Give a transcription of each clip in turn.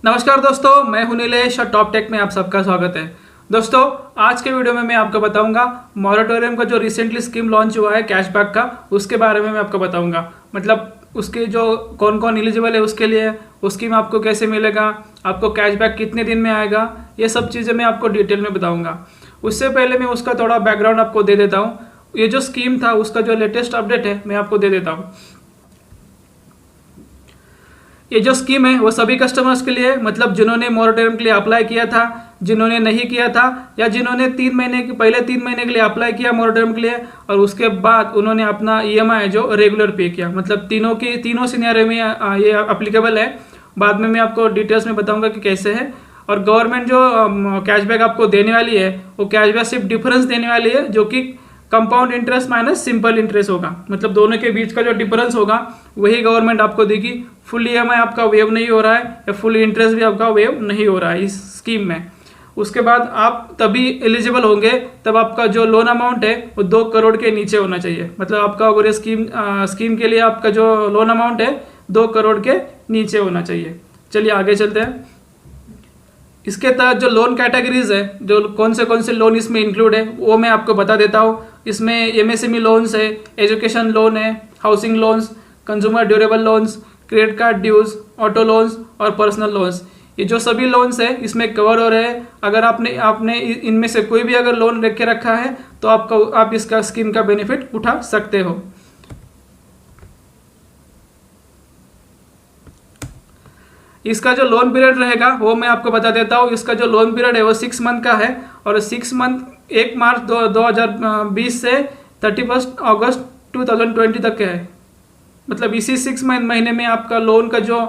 नमस्कार दोस्तों, मैं हूं नीलेश और टॉप टेक में आप सबका स्वागत है। दोस्तों, आज के वीडियो में मैं आपको बताऊंगा मॉरेटोरियम का जो रिसेंटली स्कीम लॉन्च हुआ है कैशबैक का, उसके बारे में मैं आपको बताऊंगा। मतलब उसके जो कौन कौन एलिजिबल है उसके लिए, वो स्कीम आपको कैसे मिलेगा, आपको कैशबैक कितने दिन में आएगा, ये सब चीज़ें मैं आपको डिटेल में बताऊँगा। उससे पहले मैं उसका थोड़ा बैकग्राउंड आपको दे देता हूँ। ये जो स्कीम था उसका जो लेटेस्ट अपडेट है मैं आपको दे देता हूँ। ये जो स्कीम है वो सभी कस्टमर्स के लिए, मतलब जिन्होंने मॉरेटोरियम के लिए अप्लाई किया था, जिन्होंने नहीं किया था, या जिन्होंने 3 महीने के पहले 3 महीने के लिए अप्लाई किया मॉरेटोरियम के लिए और उसके बाद उन्होंने अपना ईएमआई जो रेगुलर पे किया, मतलब तीनों सिनेरियो में ये अप्लीकेबल है। बाद में मैं आपको डिटेल्स में बताऊंगा कि कैसे है। और गवर्नमेंट जो कैशबैक आपको देने वाली है वो कैशबैक सिर्फ डिफरेंस देने वाली है, जो कि compound interest minus simple interest होगा। मतलब दोनों के बीच का जो डिफरेंस होगा वही गवर्नमेंट आपको देगी। फुल ईएमआई आपका वेव नहीं हो रहा है या फुल इंटरेस्ट भी आपका वेव नहीं हो रहा है इस स्कीम में। उसके बाद आप तभी एलिजिबल होंगे तब आपका जो लोन अमाउंट है वो 2 करोड़ के नीचे होना चाहिए। मतलब आपका अगर स्कीम के लिए आपका जो लोन अमाउंट है 2 करोड़ के नीचे होना चाहिए। चलिए आगे चलते हैं। इसके तहत जो लोन कैटेगरीज है, जो कौन से लोन इसमें इंक्लूड है वो मैं आपको बता देता हूँ। इसमें एमएसएमई लोन्स है, एजुकेशन लोन है, housing loans, consumer durable loans, credit card dues, auto loans और पर्सनल लोन्स। ये जो सभी लोन्स है इसमें कवर हो रहे हैं। अगर आपने इनमें से कोई भी अगर लोन रख के रखा है तो आप इसका स्कीम का बेनिफिट उठा सकते हो। इसका जो लोन पीरियड रहेगा वो मैं आपको बता देता हूँ। इसका जो लोन पीरियड है वो 6 मंथ का है और 6 मंथ 1 मार्च 2020 से 31 अगस्त 2020 तक है। मतलब इसी 6 महीने में आपका लोन का जो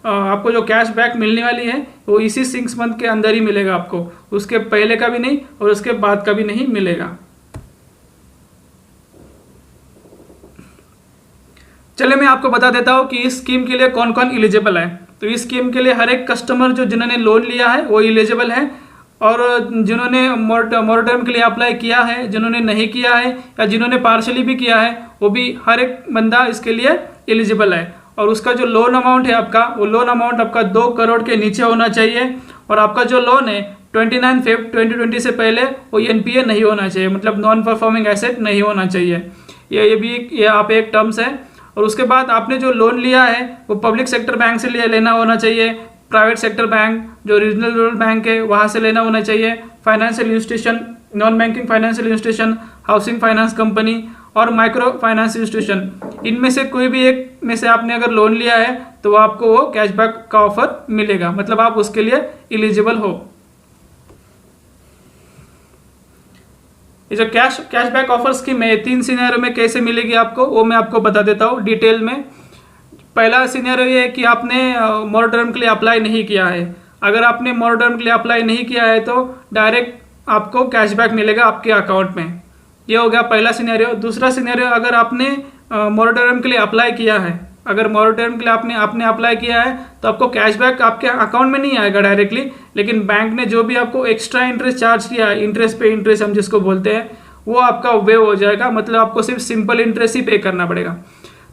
आपको जो कैश बैक मिलने वाली है वो इसी 6 मंथ के अंदर ही मिलेगा आपको। उसके पहले का भी नहीं और उसके बाद का भी नहीं मिलेगा। चलिए मैं आपको बता देता हूँ कि इस स्कीम के लिए कौन कौन एलिजिबल है। तो इस स्कीम के लिए हर एक कस्टमर जिन्होंने लोन लिया है वो एलिजिबल है, और जिन्होंने मॉरेटोरियम के लिए अप्लाई किया है, जिन्होंने नहीं किया है या जिन्होंने पार्शली भी किया है, वो भी हर एक बंदा इसके लिए एलिजिबल है। और उसका जो लोन अमाउंट है आपका, वो लोन अमाउंट आपका 2 करोड़ के नीचे होना चाहिए। और आपका जो लोन है 29 फेब 2020 से पहले वो एनपीए नहीं होना चाहिए, मतलब नॉन परफॉर्मिंग एसेट नहीं होना चाहिए। ये आप एक टर्म्स है। और उसके बाद आपने जो लोन लिया है वो पब्लिक सेक्टर बैंक से लेना होना चाहिए, प्राइवेट सेक्टर बैंक जो रीजनल रूरल बैंक है वहाँ से लेना होना चाहिए, financial institution, non banking financial institution, housing finance company और माइक्रो फाइनेंस इंस्टीट्यूशन। इनमें से कोई भी एक में से आपने अगर लोन लिया है तो आपको वो कैशबैक का ऑफर मिलेगा, मतलब आप उसके लिए एलिजिबल हो। ये जो कैशबैक ऑफर स्कीम है 3 सिनेरियो में कैसे मिलेगी आपको वो मैं आपको बता देता हूँ डिटेल में। पहला सिनेरियो ये है कि आपने मॉरेटोरियम के लिए अप्लाई नहीं किया है। अगर आपने मॉरेटोरियम के लिए अप्लाई नहीं किया है तो डायरेक्ट आपको कैशबैक मिलेगा आपके अकाउंट में। ये हो गया पहला सिनेरियो। दूसरा सिनेरियो, अगर आपने मॉरेटोरियम के लिए अप्लाई किया है, अगर मॉरेटोरियम के लिए आपने अप्लाई किया है तो आपको कैशबैक आपके अकाउंट में नहीं आएगा डायरेक्टली, लेकिन बैंक ने जो भी आपको एक्स्ट्रा इंटरेस्ट चार्ज किया है, इंटरेस्ट पे इंटरेस्ट हम जिसको बोलते हैं, वो आपका वेव हो जाएगा। मतलब आपको सिर्फ सिंपल इंटरेस्ट ही पे करना पड़ेगा।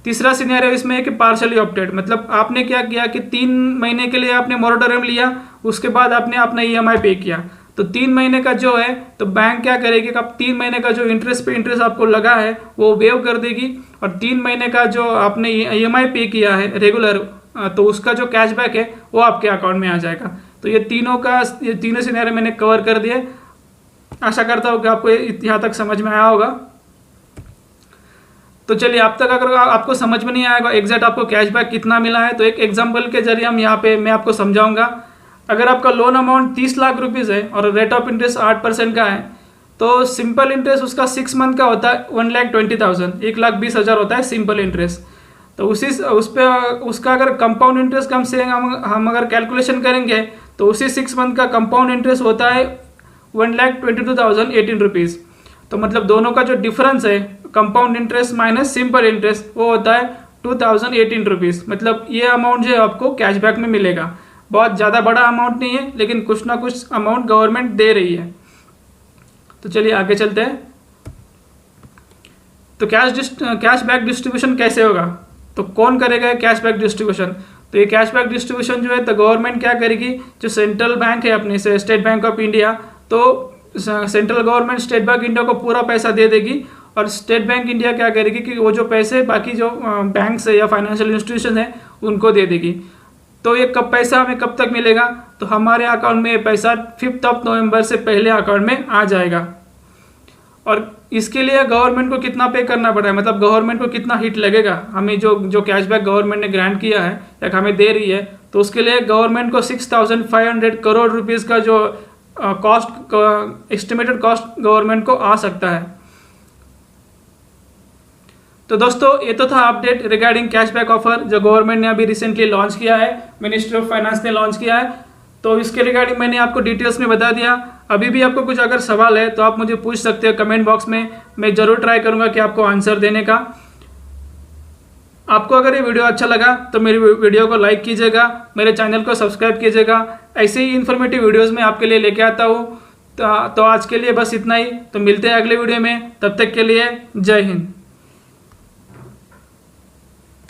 तीसरा सिनेरियो इसमें है कि पार्शली ऑप्टेड, मतलब आपने क्या किया कि 3 महीने के लिए आपने मॉरेटोरियम लिया, उसके बाद आपने अपना ईएमआई पे किया। तो 3 महीने का जो है तो बैंक क्या करेगी कि अब 3 महीने का जो इंटरेस्ट पे इंटरेस्ट आपको लगा है वो वेव कर देगी, और 3 महीने का जो आपने ईएमआई पे किया है रेगुलर, तो उसका जो कैशबैक है वो आपके अकाउंट में आ जाएगा। तो ये तीनों सिनेरियो मैंने कवर कर दिए। आशा करता हूँ कि आपको यहाँ तक समझ में आया होगा। तो चलिए, अब तक अगर आपको समझ में नहीं आएगा एग्जैक्ट आपको कैशबैक कितना मिला है तो एक एग्जाम्पल के जरिए हम यहाँ पे मैं आपको समझाऊंगा। अगर आपका लोन अमाउंट 30 लाख रुपीज़ है और रेट ऑफ इंटरेस्ट 8% का है तो सिंपल इंटरेस्ट उसका 6 मंथ का होता है 1,20,000, 1,20,000 होता है सिंपल इंटरेस्ट। तो उसका अगर कंपाउंड इंटरेस्ट कम से हम अगर कैलकुलेशन करेंगे तो उसी 6 मंथ का कंपाउंड इंटरेस्ट होता है 1,22,018 रुपीज़। तो मतलब दोनों का जो डिफरेंस है compound interest minus simple interest वो होता है 2,018 रुपीज़। मतलब ये अमाउंट जो है आपको कैशबैक में मिलेगा। बहुत ज़्यादा बड़ा अमाउंट नहीं है, लेकिन कुछ ना कुछ अमाउंट गवर्नमेंट दे रही है। तो चलिए आगे चलते हैं। तो कैशबैक डिस्ट्रीब्यूशन कैसे होगा, तो कौन करेगा कैशबैक डिस्ट्रीब्यूशन? तो ये कैशबैक डिस्ट्रीब्यूशन जो है तो गवर्नमेंट क्या करेगी, जो सेंट्रल बैंक है अपनी से स्टेट बैंक ऑफ इंडिया, तो central government state bank India को पूरा पैसा दे देगी और स्टेट बैंक इंडिया क्या करेगी कि वो जो पैसे बाकी जो बैंक्स है या फाइनेंशियल इंस्टीट्यूशन है उनको दे देगी। तो ये कब पैसा हमें कब तक मिलेगा, तो हमारे अकाउंट में ये पैसा 5 नवंबर से पहले अकाउंट में आ जाएगा। और इसके लिए गवर्नमेंट को कितना पे करना पड़ा है, मतलब गवर्नमेंट को कितना हिट लगेगा, हमें जो कैशबैक गवर्नमेंट ने ग्रांट किया है या हमें दे रही है, तो उसके लिए गवर्नमेंट को 6,500 करोड़ रुपीज़ का जो कॉस्ट एस्टिमेटेड कॉस्ट गवर्नमेंट को आ सकता है। तो दोस्तों ये तो था अपडेट रिगार्डिंग कैशबैक ऑफर जो गवर्नमेंट ने अभी रिसेंटली लॉन्च किया है, मिनिस्ट्री ऑफ फाइनेंस ने लॉन्च किया है। तो इसके रिगार्डिंग मैंने आपको डिटेल्स में बता दिया। अभी भी आपको कुछ अगर सवाल है तो आप मुझे पूछ सकते हो कमेंट बॉक्स में, मैं ज़रूर ट्राई करूंगा कि आपको आंसर देने का। आपको अगर ये वीडियो अच्छा लगा तो मेरी वीडियो को लाइक कीजिएगा, मेरे चैनल को सब्सक्राइब कीजिएगा। ऐसे ही इन्फॉर्मेटिव वीडियोज़ मैं आपके लिए लेके आता हूँ। तो आज के लिए बस इतना ही, तो मिलते हैं अगले वीडियो में, तब तक के लिए जय हिंद।